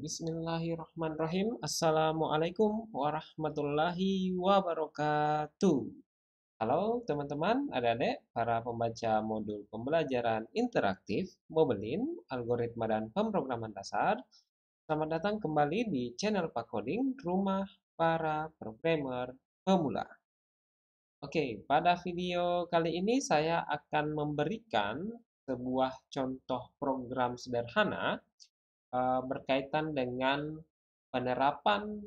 Bismillahirrahmanirrahim. Assalamualaikum warahmatullahi wabarakatuh. Halo teman-teman, adik-adik, para pembaca modul pembelajaran interaktif, Modelin, Algoritma dan Pemrograman Dasar. Selamat datang kembali di channel Pak Coding, Rumah para Programmer Pemula. Oke, pada video kali ini saya akan memberikan sebuah contoh program sederhana berkaitan dengan penerapan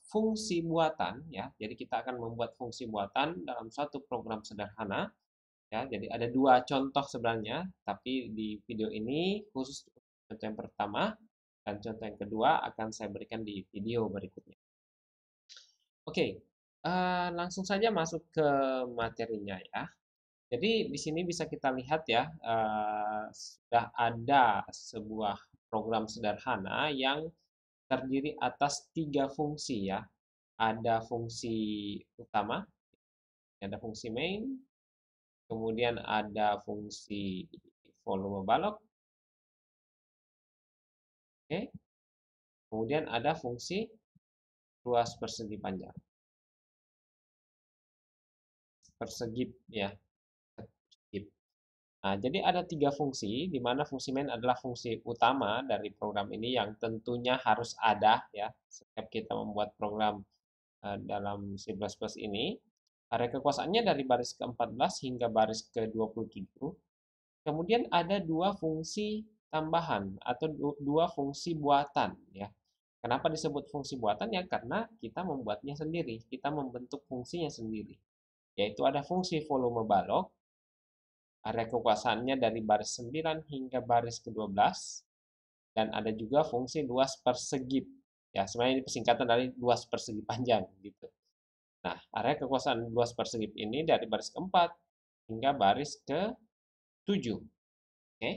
fungsi buatan ya. Jadi kita akan membuat fungsi buatan dalam suatu program sederhana ya. Jadi ada dua contoh sebenarnya, tapi di video ini khusus contoh yang pertama dan contoh yang kedua akan saya berikan di video berikutnya. Oke, langsung saja masuk ke materinya ya. Jadi di sini bisa kita lihat ya, sudah ada sebuah program sederhana yang terdiri atas tiga fungsi ya. Ada fungsi utama, ada fungsi main, kemudian ada fungsi volume balok, oke. Kemudian ada fungsi luas persegi panjang, persegip ya. Nah, jadi ada tiga fungsi, di mana fungsi main adalah fungsi utama dari program ini yang tentunya harus ada ya. Setiap kita membuat program dalam C++ ini, area kekuasaannya dari baris ke-14 hingga baris ke-27. Kemudian ada dua fungsi tambahan atau dua fungsi buatan ya. Kenapa disebut fungsi buatan ya? Karena kita membuatnya sendiri, kita membentuk fungsinya sendiri. Yaitu ada fungsi volume balok, area kekuasaannya dari baris 9 hingga baris ke-12, dan ada juga fungsi luas persegi. Ya, sebenarnya ini persingkatan dari luas persegi panjang gitu. Nah, area kekuasaan luas persegi ini dari baris ke-4 hingga baris ke-7. Oke.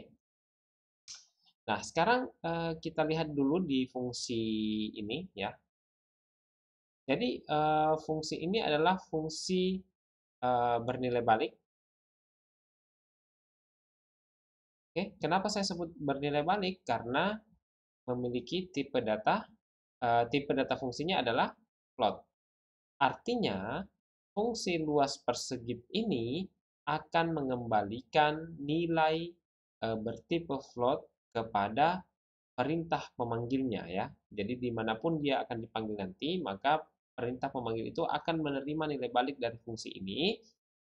Nah, sekarang kita lihat dulu di fungsi ini ya. Jadi fungsi ini adalah fungsi bernilai balik. Oke, kenapa saya sebut bernilai balik? Karena memiliki tipe data fungsinya adalah float. Artinya, fungsi luas persegi ini akan mengembalikan nilai bertipe float kepada perintah pemanggilnya ya. Jadi dimanapun dia akan dipanggil nanti, maka perintah pemanggil itu akan menerima nilai balik dari fungsi ini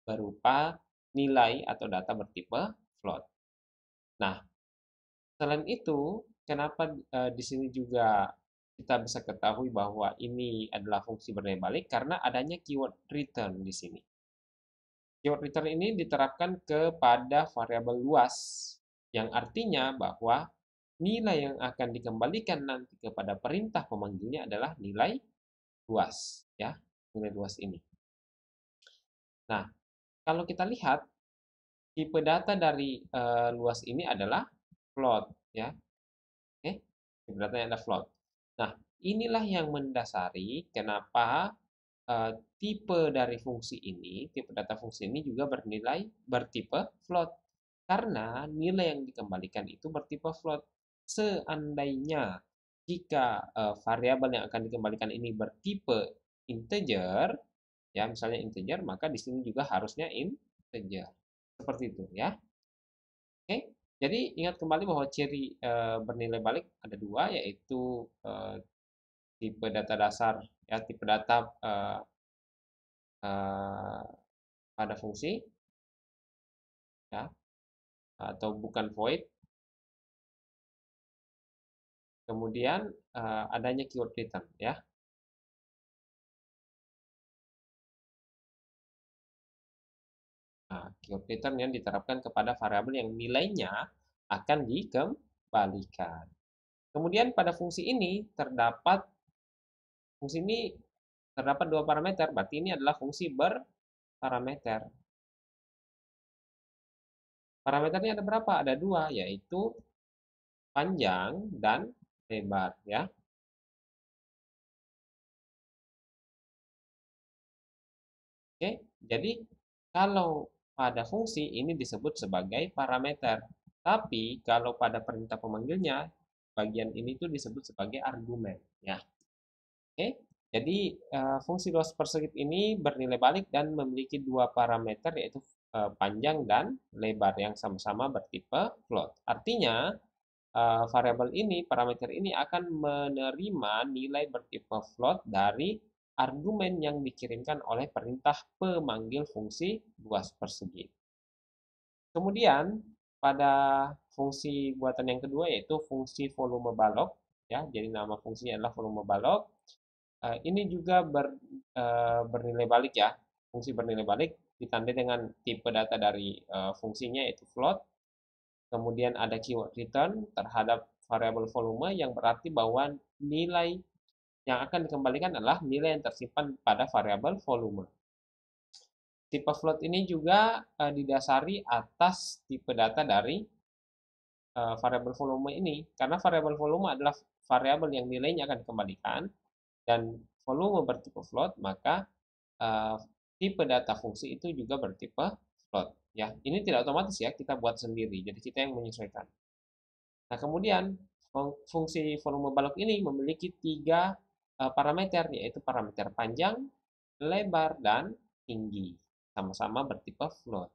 berupa nilai atau data bertipe float. Nah, selain itu, kenapa di sini juga kita bisa ketahui bahwa ini adalah fungsi bernilai balik karena adanya keyword return di sini. Keyword return ini diterapkan kepada variabel luas, yang artinya bahwa nilai yang akan dikembalikan nanti kepada perintah pemanggilnya adalah nilai luas, ya, nilai luas ini. Nah, kalau kita lihat tipe data dari luas ini adalah float, ya. Oke, tipe datanya ada float. Nah, inilah yang mendasari kenapa tipe dari fungsi ini, tipe data fungsi ini juga bertipe float. Karena nilai yang dikembalikan itu bertipe float. Seandainya jika variabel yang akan dikembalikan ini bertipe integer, ya misalnya integer, maka di sini juga harusnya integer. Seperti itu ya. Oke, jadi ingat kembali bahwa ciri bernilai balik ada dua, yaitu tipe data dasar, ya tipe data pada fungsi, ya atau bukan void. Kemudian adanya keyword return, ya. Nah, keyword return yang diterapkan kepada variabel yang nilainya akan dikembalikan. Kemudian pada fungsi ini terdapat dua parameter, berarti ini adalah fungsi berparameter. Parameternya ada berapa? Ada dua, yaitu panjang dan lebar, ya. Oke, jadi kalau pada fungsi ini disebut sebagai parameter. Tapi kalau pada perintah pemanggilnya bagian ini tuh disebut sebagai argumen ya. Oke. Jadi fungsi luas persegi ini bernilai balik dan memiliki dua parameter yaitu panjang dan lebar yang sama-sama bertipe float. Artinya variabel ini, parameter ini akan menerima nilai bertipe float dari argumen yang dikirimkan oleh perintah pemanggil fungsi luas persegi. Kemudian pada fungsi buatan yang kedua yaitu fungsi volume balok ya. Jadi nama fungsinya adalah volume balok. Ini juga bernilai balik ya. Fungsi bernilai balik ditandai dengan tipe data dari fungsinya yaitu float. Kemudian ada keyword return terhadap variabel volume yang berarti bahwa nilai yang akan dikembalikan adalah nilai yang tersimpan pada variabel volume. Tipe float ini juga didasari atas tipe data dari variabel volume ini. Karena variabel volume adalah variabel yang nilainya akan dikembalikan dan volume bertipe float, maka tipe data fungsi itu juga bertipe float. Ya, ini tidak otomatis ya, kita buat sendiri. Jadi kita yang menyesuaikan. Nah, kemudian fungsi volume balok ini memiliki tiga parameter, yaitu parameter panjang, lebar, dan tinggi. Sama-sama bertipe float.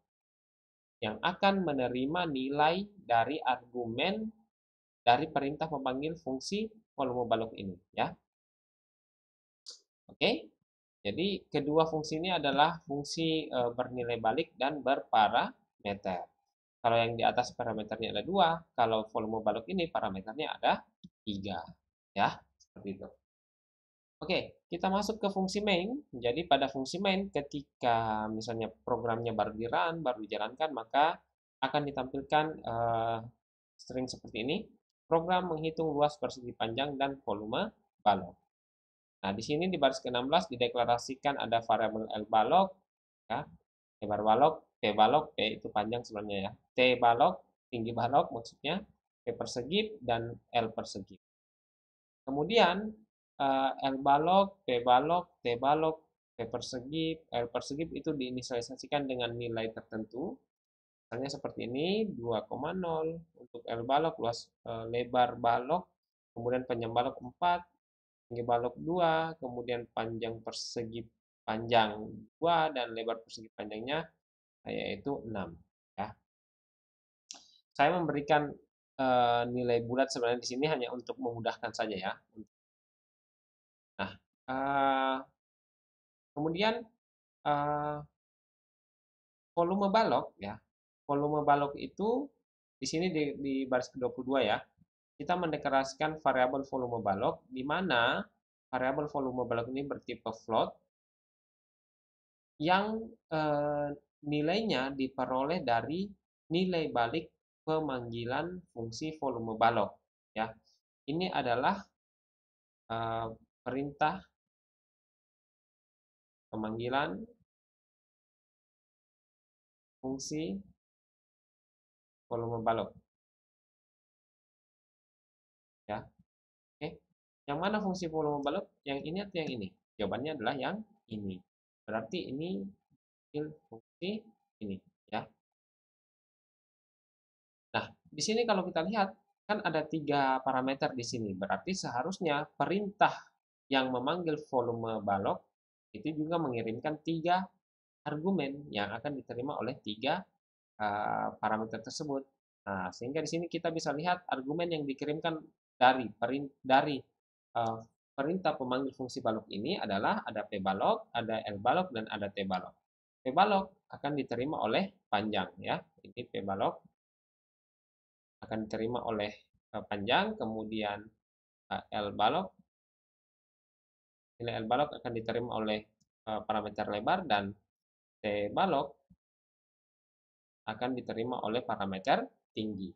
Yang akan menerima nilai dari argumen dari perintah memanggil fungsi volume balok ini. Ya. Oke, jadi kedua fungsi ini adalah fungsi bernilai balik dan berparameter. Kalau yang di atas parameternya ada 2, kalau volume balok ini parameternya ada 3. Ya, seperti itu. Oke, kita masuk ke fungsi main. Jadi pada fungsi main, ketika misalnya programnya baru di-run, baru dijalankan, maka akan ditampilkan string seperti ini. Program menghitung luas persegi panjang dan volume balok. Nah, di sini di baris ke-16 dideklarasikan ada variabel L balok, ya, lebar balok, P balok, P itu panjang sebenarnya ya. T balok, tinggi balok maksudnya, P persegi, dan L persegi. Kemudian L balok, P balok, T balok, P persegi, L persegi itu diinisialisasikan dengan nilai tertentu. Misalnya seperti ini, 2,0 untuk L balok, luas lebar balok, kemudian panjang balok 4, tinggi balok 2, kemudian panjang persegi panjang 2, dan lebar persegi panjangnya yaitu 6. Ya. Saya memberikan nilai bulat sebenarnya di sini hanya untuk memudahkan saja ya. Nah, kemudian volume balok ya. Volume balok itu di sini di baris ke-22 ya. Kita mendeklarasikan variabel volume balok di mana variabel volume balok ini bertipe float yang nilainya diperoleh dari nilai balik pemanggilan fungsi volume balok ya. Ini adalah perintah pemanggilan fungsi volume balok ya. Oke. Yang mana fungsi volume balok? Yang ini atau yang ini? Jawabannya adalah yang ini. Berarti ini fungsi ini ya. Nah, di sini kalau kita lihat kan ada 3 parameter di sini. Berarti seharusnya perintah yang memanggil volume balok itu juga mengirimkan 3 argumen yang akan diterima oleh 3 parameter tersebut. Nah, sehingga di sini kita bisa lihat argumen yang dikirimkan dari perintah pemanggil fungsi balok ini adalah ada P balok, ada L balok, dan ada T balok. P balok akan diterima oleh panjang ya. Ini P balok akan diterima oleh panjang, kemudian L balok, nilai L balok akan diterima oleh parameter lebar, dan T balok akan diterima oleh parameter tinggi.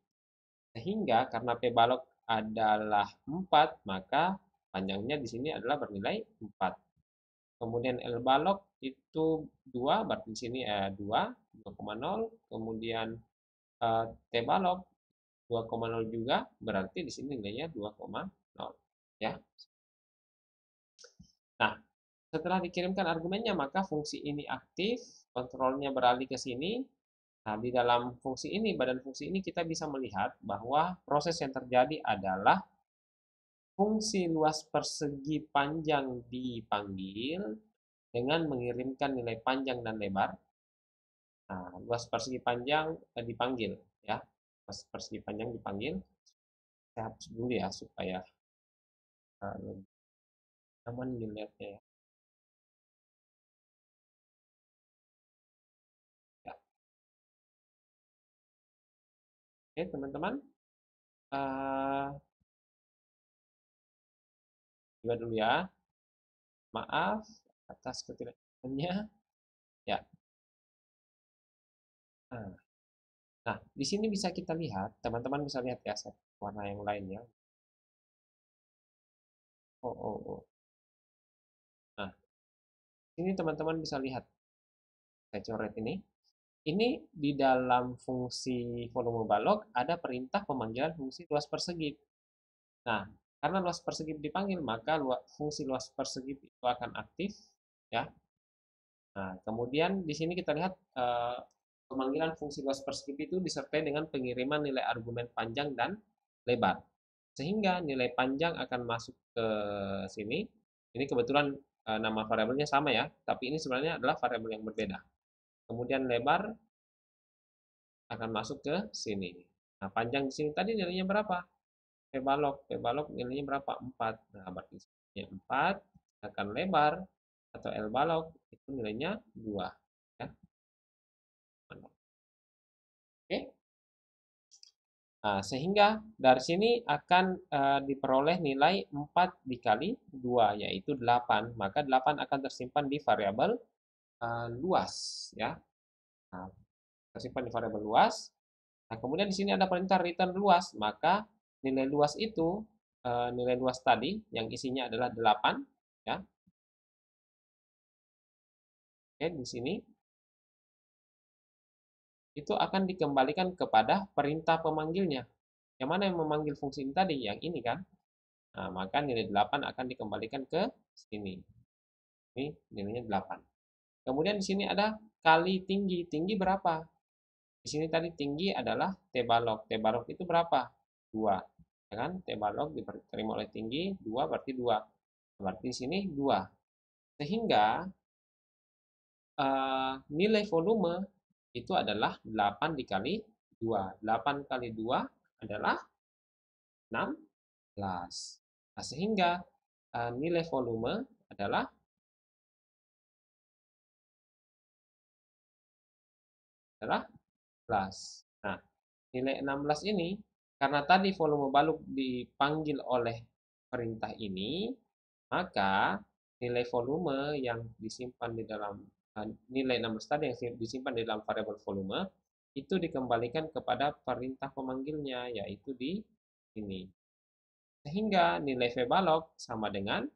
Sehingga karena P balok adalah 4, maka panjangnya di sini adalah bernilai 4. Kemudian L balok itu 2, berarti di sini 2,0. Kemudian T balok 2,0 juga, berarti di sini nilainya 2,0. Ya. Nah, setelah dikirimkan argumennya, maka fungsi ini aktif, kontrolnya beralih ke sini, Nah, di dalam fungsi ini, badan fungsi ini kita bisa melihat bahwa proses yang terjadi adalah fungsi luas persegi panjang dipanggil dengan mengirimkan nilai panjang dan lebar. Nah, luas persegi panjang dipanggil ya. Luas persegi panjang dipanggil. Saya hapus dulu ya supaya lebih aman dilihatnya ya. Ya. Oke, teman-teman. Eh, juga dulu ya. Maaf atas ketidakpahamannya. Ya. Nah, nah, di sini bisa kita lihat, teman-teman bisa lihat ya, warna yang lain ya. Oh, oh, oh. Nah, ini teman-teman bisa lihat, saya coret ini. Ini di dalam fungsi volume balok ada perintah pemanggilan fungsi luas persegi. Nah, karena luas persegi dipanggil, maka fungsi luas persegi itu akan aktif, ya. Nah, kemudian di sini kita lihat pemanggilan fungsi luas persegi itu disertai dengan pengiriman nilai argumen panjang dan lebar. Sehingga nilai panjang akan masuk ke sini. Ini kebetulan nama variabelnya sama ya, tapi ini sebenarnya adalah variabel yang berbeda. Kemudian lebar akan masuk ke sini. Nah, panjang di sini tadi nilainya berapa? P balok. P balok nilainya berapa? 4. Nah, berarti nilainya 4 akan lebar atau L balok itu nilainya 2. Ya. Oke. Nah, sehingga dari sini akan diperoleh nilai 4 dikali 2 yaitu 8. Maka 8 akan tersimpan di variabel luas ya. Nah, tersimpan di variabel luas. Nah, kemudian di sini ada perintah return luas, maka nilai luas itu nilai luas tadi yang isinya adalah 8 ya. Oke, di sini itu akan dikembalikan kepada perintah pemanggilnya. Yang mana yang memanggil fungsi ini tadi? Yang ini kan. Nah, maka nilai 8 akan dikembalikan ke sini. Ini nilainya 8. Kemudian di sini ada kali tinggi. Tinggi berapa? Di sini tadi tinggi adalah T balok. T balok itu berapa? 2. Ya kan? T balok diterima oleh tinggi 2 berarti 2. Berarti di sini 2. Sehingga nilai volume itu adalah 8 dikali 2. 8 kali 2 adalah 16. Nah, sehingga nilai volume adalah 16. Nah, nilai 16 ini karena tadi volume balok dipanggil oleh perintah ini, maka nilai volume yang disimpan di dalam nilai 16 tadi yang disimpan di dalam variabel volume itu dikembalikan kepada perintah pemanggilnya yaitu di sini. Sehingga nilai V balok sama dengan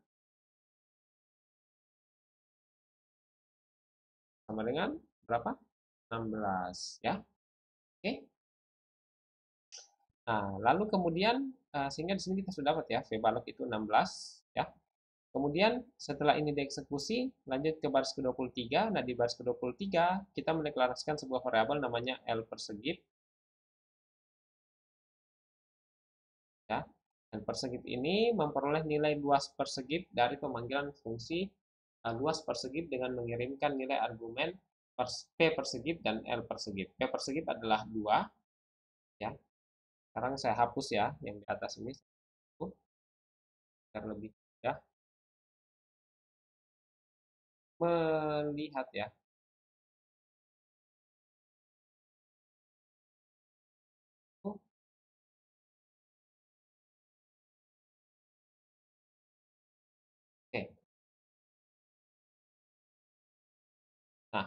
berapa? 16 ya. Oke. Nah, lalu kemudian sehingga di sini kita sudah dapat ya V balok itu 16 ya. Kemudian setelah ini dieksekusi, lanjut ke baris ke-23. Nah, di baris ke-23 kita mendeklarasikan sebuah variabel namanya L persegit ya. Dan persegit ini memperoleh nilai luas persegit dari pemanggilan fungsi luas persegit dengan mengirimkan nilai argumen P persegit dan L persegit. P persegit adalah 2 ya. Sekarang saya hapus ya yang di atas ini biar lebih ya melihat ya. Oke. Nah,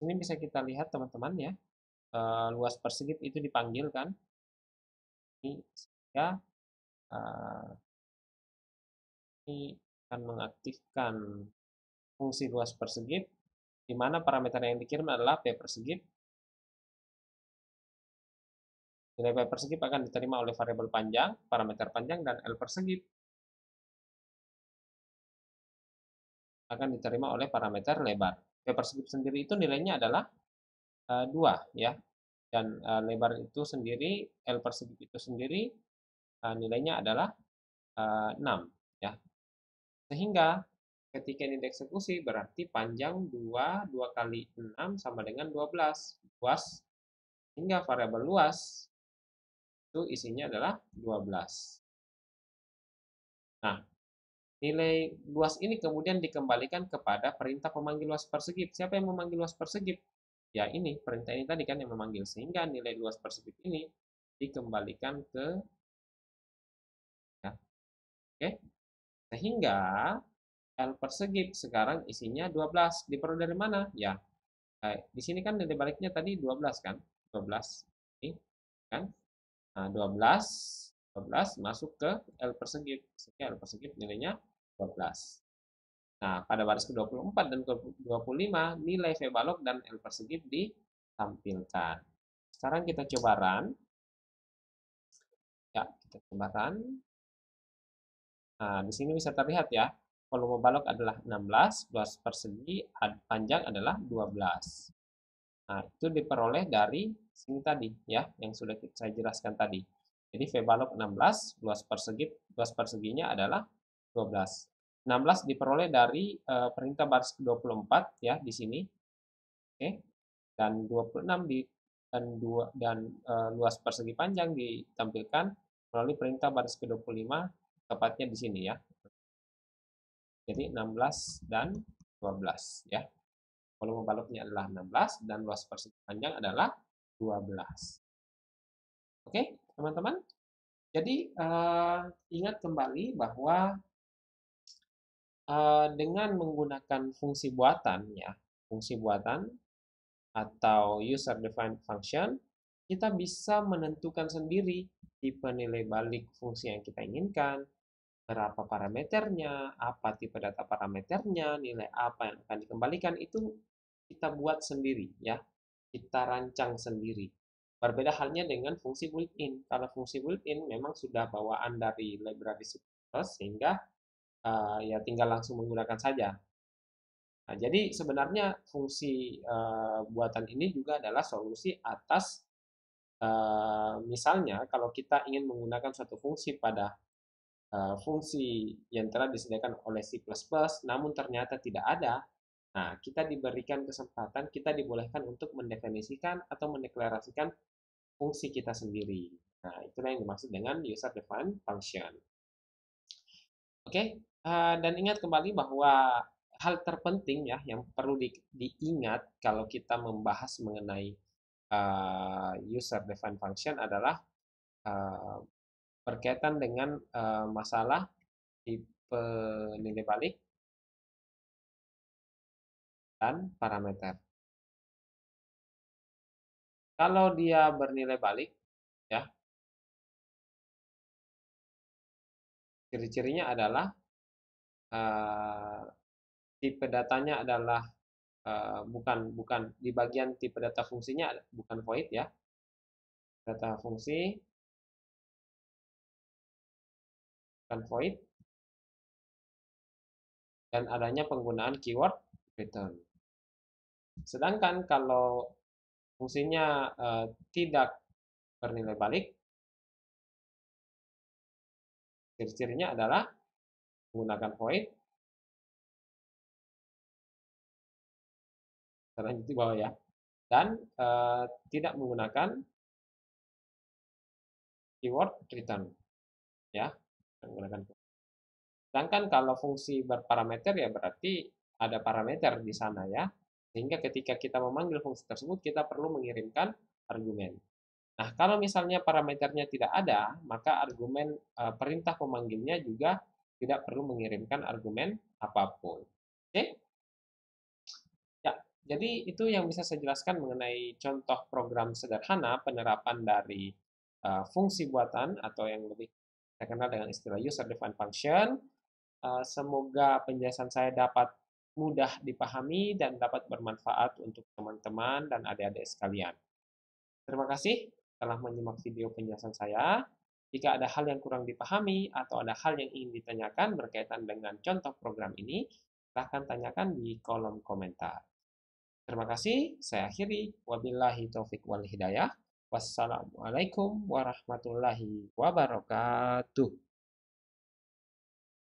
ini bisa kita lihat teman-teman ya. Luas persegit itu dipanggil kan. Ini sehingga eh, ini akan mengaktifkan fungsi luas persegit di mana parameter yang dikirim adalah P persegit. Nilai P persegit akan diterima oleh variabel panjang, parameter panjang, dan L persegit akan diterima oleh parameter lebar. P persegit sendiri itu nilainya adalah 2 ya. Dan lebar itu sendiri, L persegi itu sendiri nilainya adalah 6 ya. Sehingga ketika ini dieksekusi berarti panjang 2 kali 6 sama dengan 12. Luas, hingga variabel luas itu isinya adalah 12. Nah, nilai luas ini kemudian dikembalikan kepada perintah pemanggil luas persegi. Siapa yang memanggil luas persegi? Ya ini, perintah ini tadi kan yang memanggil. Sehingga nilai luas persegi ini dikembalikan ke, ya, oke. Sehingga L persegi sekarang isinya 12. Diperoleh dari mana? Ya, di sini kan nilai baliknya tadi 12 kan? 12. Ini kan? Nah, 12 masuk ke L persegi. Sehingga L persegi nilainya 12. Nah, pada baris ke-24 dan ke-25, nilai V balok dan L persegi ditampilkan. Sekarang kita coba run. Ya, kita coba run. Nah, di sini bisa terlihat ya, volume balok adalah 16, luas persegi panjang adalah 12. Nah, itu diperoleh dari sini tadi ya, yang sudah saya jelaskan tadi. Jadi V balok 16, luas perseginya adalah 12. 16 diperoleh dari perintah baris ke-24 ya di sini. Oke. Dan 26 luas persegi panjang ditampilkan melalui perintah baris ke-25 tepatnya di sini ya. Jadi 16 dan 12 ya. Volume baloknya adalah 16 dan luas persegi panjang adalah 12. Oke, teman-teman. Jadi ingat kembali bahwa dengan menggunakan fungsi buatan ya, fungsi buatan atau user defined function, kita bisa menentukan sendiri tipe nilai balik fungsi yang kita inginkan, berapa parameternya, apa tipe data parameternya, nilai apa yang akan dikembalikan, itu kita buat sendiri ya. Kita rancang sendiri. Berbeda halnya dengan fungsi built-in. Kalau fungsi built-in memang sudah bawaan dari library C++, sehingga ya tinggal langsung menggunakan saja. Nah, jadi sebenarnya fungsi buatan ini juga adalah solusi atas misalnya kalau kita ingin menggunakan suatu fungsi pada fungsi yang telah disediakan oleh C++, namun ternyata tidak ada. Nah, kita diberikan kesempatan, kita dibolehkan untuk mendefinisikan atau mendeklarasikan fungsi kita sendiri. Nah, itulah yang dimaksud dengan user defined function. Oke, dan ingat kembali bahwa hal terpenting ya yang perlu diingat kalau kita membahas mengenai user defined function adalah uh, berkaitan dengan masalah tipe nilai balik dan parameter. Kalau dia bernilai balik, ya, ciri-cirinya adalah tipe datanya adalah bukan bukan di bagian tipe data fungsinya bukan void ya. Data fungsi bukan void dan adanya penggunaan keyword return. Sedangkan kalau fungsinya tidak bernilai balik, ciri-cirinya adalah menggunakan void, selanjutnya di bawah ya, dan tidak menggunakan keyword return ya, menggunakan. Sedangkan kalau fungsi berparameter ya berarti ada parameter di sana ya, sehingga ketika kita memanggil fungsi tersebut kita perlu mengirimkan argumen. Nah, kalau misalnya parameternya tidak ada, maka argumen perintah pemanggilnya juga tidak perlu mengirimkan argumen apapun. Oke? Ya, jadi itu yang bisa saya jelaskan mengenai contoh program sederhana penerapan dari fungsi buatan atau yang lebih terkenal dengan istilah user defined function. Semoga penjelasan saya dapat mudah dipahami dan dapat bermanfaat untuk teman-teman dan adik-adik sekalian. Terima kasih telah menyimak video penjelasan saya. Jika ada hal yang kurang dipahami atau ada hal yang ingin ditanyakan berkaitan dengan contoh program ini, silahkan tanyakan di kolom komentar. Terima kasih, saya akhiri. Wabillahi taufik wal hidayah. Wassalamualaikum warahmatullahi wabarakatuh.